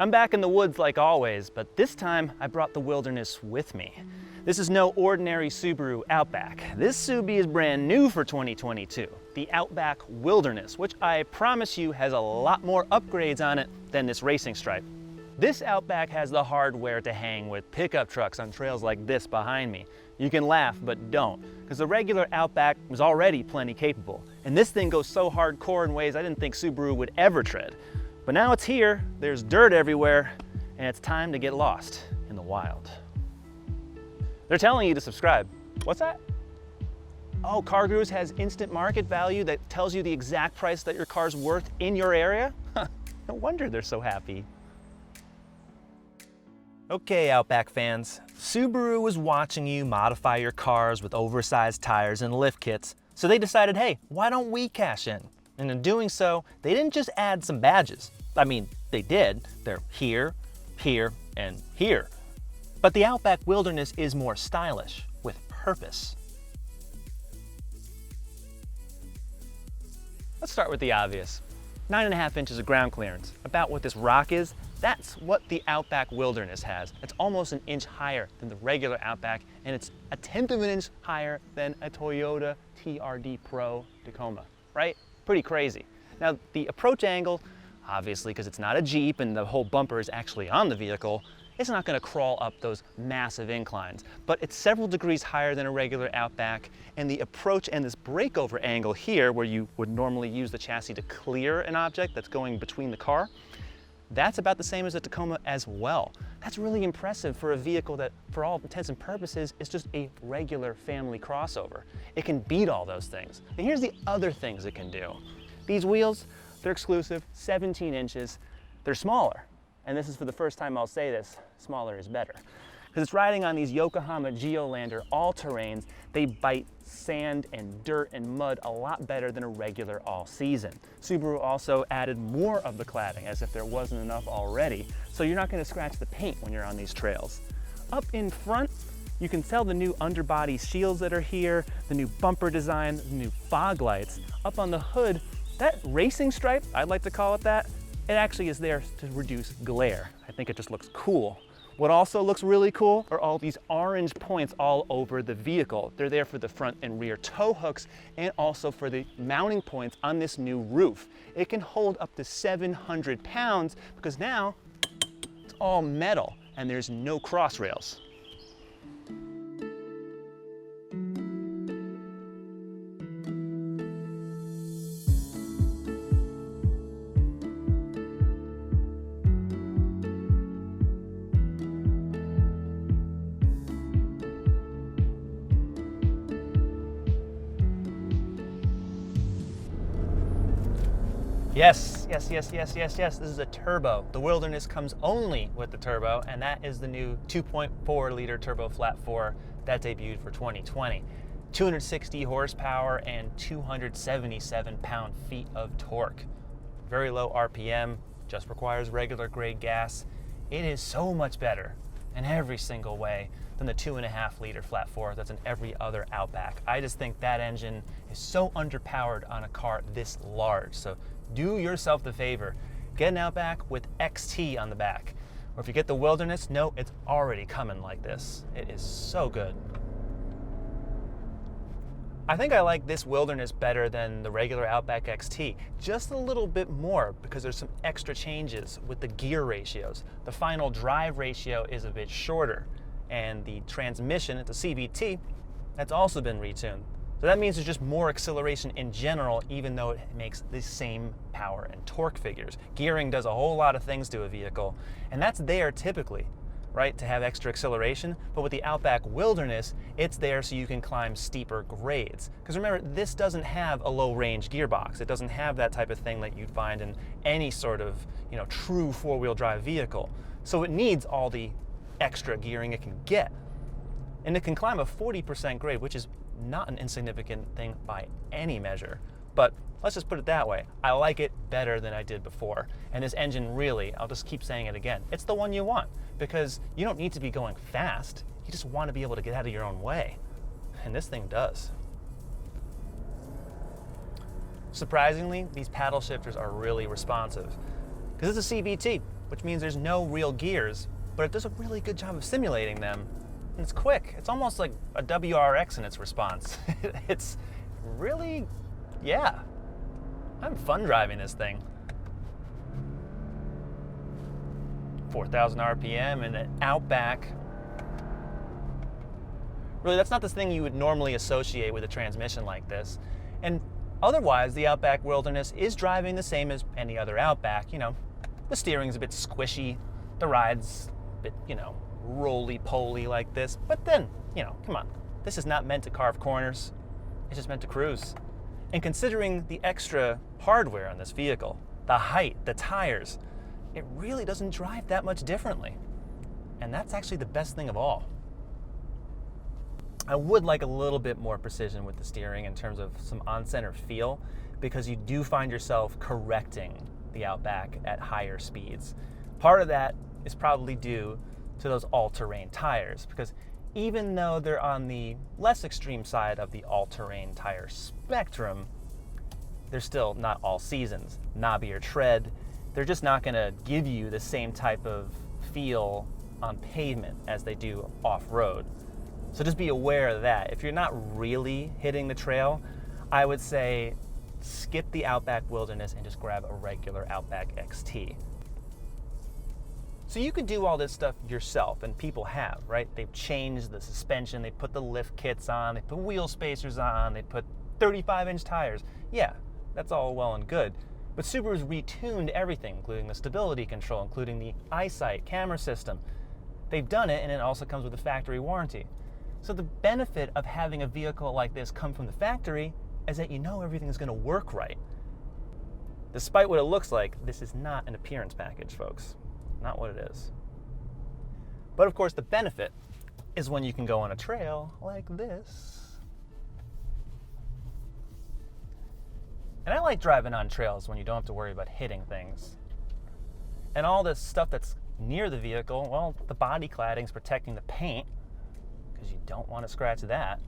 I'm back in the woods like always, but this time I brought the Wilderness with me. This is no ordinary Subaru Outback. This Subi is brand new for 2022, the Outback Wilderness, which I promise you has a lot more upgrades on it than this racing stripe. This Outback has the hardware to hang with pickup trucks on trails like this behind me. You can laugh, but don't, because the regular Outback was already plenty capable. And this thing goes so hardcore in ways I didn't think Subaru would ever tread. But now it's here, there's dirt everywhere, and it's time to get lost in the wild. They're telling you to subscribe. What's that? Oh, CarGurus has instant market value that tells you the exact price that your car's worth in your area? No wonder they're so happy. Okay, Outback fans, Subaru was watching you modify your cars with oversized tires and lift kits, so they decided, hey, why don't we cash in? And in doing so, they didn't just add some badges. I mean, they did. They're here, here, and here. But the Outback Wilderness is more stylish, with purpose. Let's start with the obvious. 9.5 inches of ground clearance. About what this rock is, that's what the Outback Wilderness has. It's almost an inch higher than the regular Outback, and it's 1/10 of an inch higher than a Toyota TRD Pro Tacoma, right? Pretty crazy. Now, the approach angle, obviously because it's not a Jeep and the whole bumper is actually on the vehicle, it's not going to crawl up those massive inclines, but it's several degrees higher than a regular Outback, and the approach and this breakover angle here, where you would normally use the chassis to clear an object that's going between the car, that's about the same as the Tacoma as well. That's really impressive for a vehicle that, for all intents and purposes, is just a regular family crossover. It can beat all those things. And here's the other things it can do. These wheels, they're exclusive, 17 inches. They're smaller. And this is for the first time I'll say this, smaller is better. Because it's riding on these Yokohama Geolandar all-terrains. They bite sand and dirt and mud a lot better than a regular all-season. Subaru also added more of the cladding, as if there wasn't enough already, so you're not going to scratch the paint when you're on these trails. Up in front, you can tell the new underbody shields that are here, the new bumper design, the new fog lights. Up on the hood, that racing stripe, I'd like to call it that, it actually is there to reduce glare. I think it just looks cool. What also looks really cool are all these orange points all over the vehicle. They're there for the front and rear tow hooks and also for the mounting points on this new roof. It can hold up to 700 pounds because now it's all metal and there's no cross rails. Yes, this is a turbo. The Wilderness comes only with the turbo, and that is the new 2.4 liter turbo flat 4 that debuted for 2020. 260 horsepower and 277 pound-feet of torque. Very low RPM, just requires regular grade gas. It is so much better in every single way than the 2.5 liter flat 4 that's in every other Outback. I just think that engine is so underpowered on a car this large. So do yourself the favor, get an Outback with XT on the back. Or if you get the Wilderness, no, it's already coming like this. It is so good. I think I like this Wilderness better than the regular Outback XT, just a little bit more because there's some extra changes with the gear ratios. The final drive ratio is a bit shorter, and the transmission, it's a CVT, that's also been retuned. So that means there's just more acceleration in general, even though it makes the same power and torque figures. Gearing does a whole lot of things to a vehicle, and that's there typically, right, to have extra acceleration. But with the Outback Wilderness, it's there so you can climb steeper grades. Because remember, this doesn't have a low-range gearbox. It doesn't have that type of thing that you'd find in any sort of, true four-wheel drive vehicle. So it needs all the extra gearing it can get. And it can climb a 40% grade, which is not an insignificant thing by any measure. But let's just put it that way. I like it better than I did before. And this engine really, I'll just keep saying it again, it's the one you want because you don't need to be going fast. You just want to be able to get out of your own way. And this thing does. Surprisingly, these paddle shifters are really responsive because it's a CVT. which means there's no real gears, but it does a really good job of simulating them. And it's quick. It's almost like a WRX in its response. It's really, yeah. I'm fun driving this thing. 4,000 RPM and an Outback. Really, that's not the thing you would normally associate with a transmission like this. And otherwise, the Outback Wilderness is driving the same as any other Outback. You know, the steering's a bit squishy, the ride's a bit, you know, roly-poly like this. But then, you know, come on. This is not meant to carve corners. It's just meant to cruise. And considering the extra hardware on this vehicle, the height, the tires, it really doesn't drive that much differently. And that's actually the best thing of all. I would like a little bit more precision with the steering in terms of some on-center feel, because you do find yourself correcting the Outback at higher speeds. Part of that is probably due to those all-terrain tires, because even though they're on the less extreme side of the all-terrain tire spectrum, they're still not all seasons. Knobbier tread, they're just not going to give you the same type of feel on pavement as they do off-road. So just be aware of that. If you're not really hitting the trail, I would say skip the Outback Wilderness and just grab a regular Outback XT. So you could do all this stuff yourself, and people have, right? They've changed the suspension, they put the lift kits on, they put wheel spacers on, they put 35-inch tires. Yeah, that's all well and good. But Subaru's retuned everything, including the stability control, including the eyesight camera system. They've done it, and it also comes with a factory warranty. So the benefit of having a vehicle like this come from the factory is that you know everything is going to work right. Despite what it looks like, this is not an appearance package, folks. Not what it is. But of course, the benefit is when you can go on a trail like this. And I like driving on trails when you don't have to worry about hitting things. And all this stuff that's near the vehicle, well, the body cladding's protecting the paint, because you don't want to scratch that.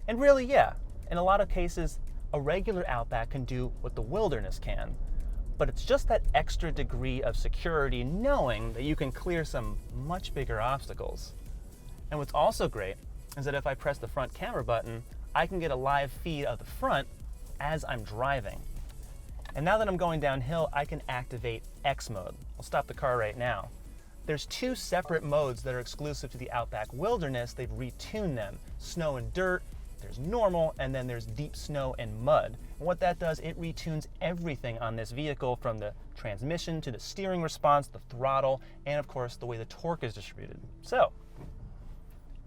And really, yeah, in a lot of cases, a regular Outback can do what the Wilderness can, but it's just that extra degree of security knowing that you can clear some much bigger obstacles. And what's also great is that if I press the front camera button, I can get a live feed of the front as I'm driving. And now that I'm going downhill, I can activate X mode. I'll stop the car right now. There's two separate modes that are exclusive to the Outback Wilderness. They've retuned them. Snow and dirt, there's normal, and then there's deep snow and mud. And what that does, it retunes everything on this vehicle, from the transmission to the steering response, the throttle, and of course the way the torque is distributed. So,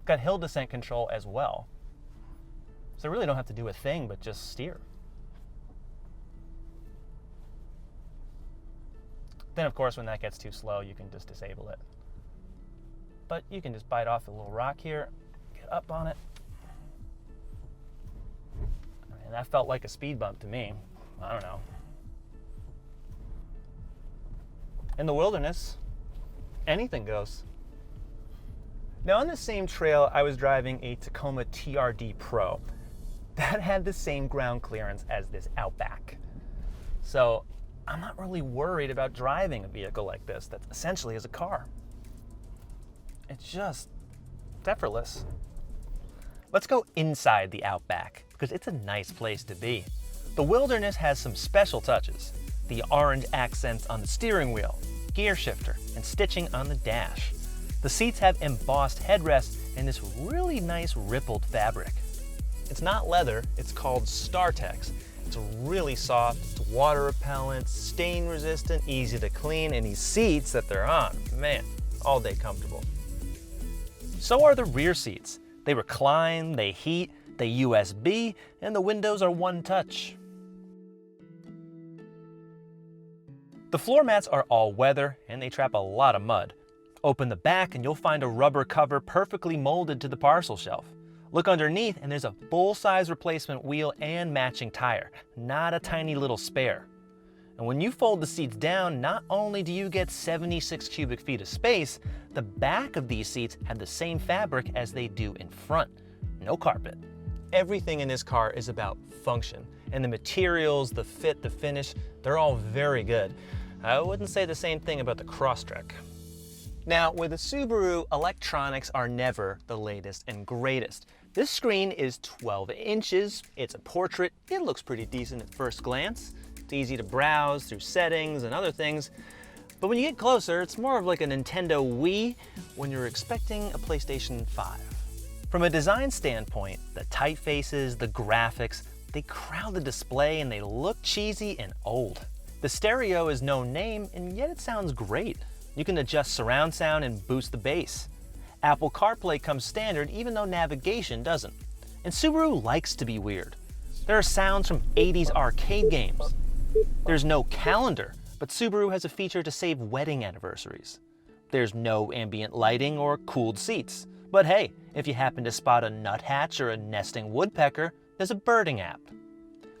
got hill descent control as well. So I really don't have to do a thing but just steer. Then of course when that gets too slow, you can just disable it. But you can just bite off a little rock here, get up on it. And that felt like a speed bump to me. I don't know. In the Wilderness, anything goes. Now on the same trail, I was driving a Tacoma TRD Pro. That had the same ground clearance as this Outback. So I'm not really worried about driving a vehicle like this that essentially is a car. It's just effortless. Let's go inside the Outback, because it's a nice place to be. The Wilderness has some special touches. The orange accents on the steering wheel, gear shifter, and stitching on the dash. The seats have embossed headrests and this really nice rippled fabric. It's not leather, it's called StarTex. It's really soft, it's water repellent, stain resistant, easy to clean, and these seats that they're on, man, all day comfortable. So are the rear seats. They recline, they heat, they USB, and the windows are one touch. The floor mats are all weather and they trap a lot of mud. Open the back and you'll find a rubber cover perfectly molded to the parcel shelf. Look underneath and there's a full-size replacement wheel and matching tire, not a tiny little spare. And when you fold the seats down, not only do you get 76 cubic feet of space, the back of these seats have the same fabric as they do in front. No carpet. Everything in this car is about function, and the materials, the fit, the finish, they're all very good. I wouldn't say the same thing about the Crosstrek. Now, with a Subaru, electronics are never the latest and greatest. This screen is 12 inches, it's a portrait, it looks pretty decent at first glance. It's easy to browse through settings and other things, but when you get closer, it's more of like a Nintendo Wii when you're expecting a PlayStation 5. From a design standpoint, the typefaces, the graphics, they crowd the display and they look cheesy and old. The stereo is no name, and yet it sounds great. You can adjust surround sound and boost the bass. Apple CarPlay comes standard even though navigation doesn't. And Subaru likes to be weird. There are sounds from 80s arcade games. There's no calendar, but Subaru has a feature to save wedding anniversaries. There's no ambient lighting or cooled seats. But hey, if you happen to spot a nuthatch or a nesting woodpecker, there's a birding app.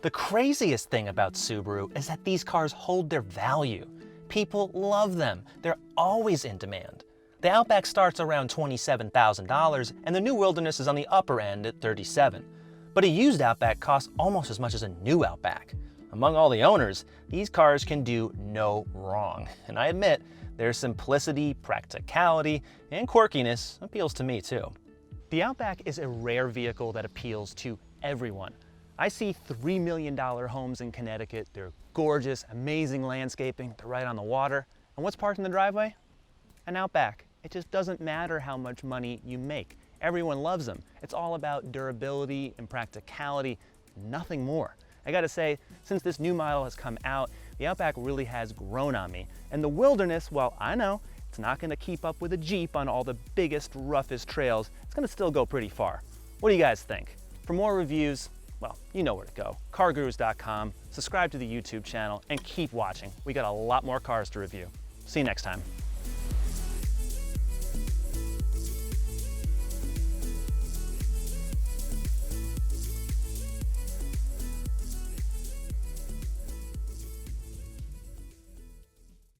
The craziest thing about Subaru is that these cars hold their value. People love them. They're always in demand. The Outback starts around $27,000, and the new Wilderness is on the upper end at $37,000. But a used Outback costs almost as much as a new Outback. Among all the owners, these cars can do no wrong. And I admit, their simplicity, practicality, and quirkiness appeals to me too. The Outback is a rare vehicle that appeals to everyone. I see $3 million homes in Connecticut. They're gorgeous, amazing landscaping. They're right on the water. And what's parked in the driveway? An Outback. It just doesn't matter how much money you make. Everyone loves them. It's all about durability and practicality, nothing more. I gotta say, since this new model has come out, the Outback really has grown on me. And the Wilderness, well, I know it's not gonna keep up with a Jeep on all the biggest, roughest trails. It's gonna still go pretty far. What do you guys think? For more reviews, well, you know where to go. CarGurus.com, subscribe to the YouTube channel, and keep watching. We got a lot more cars to review. See you next time.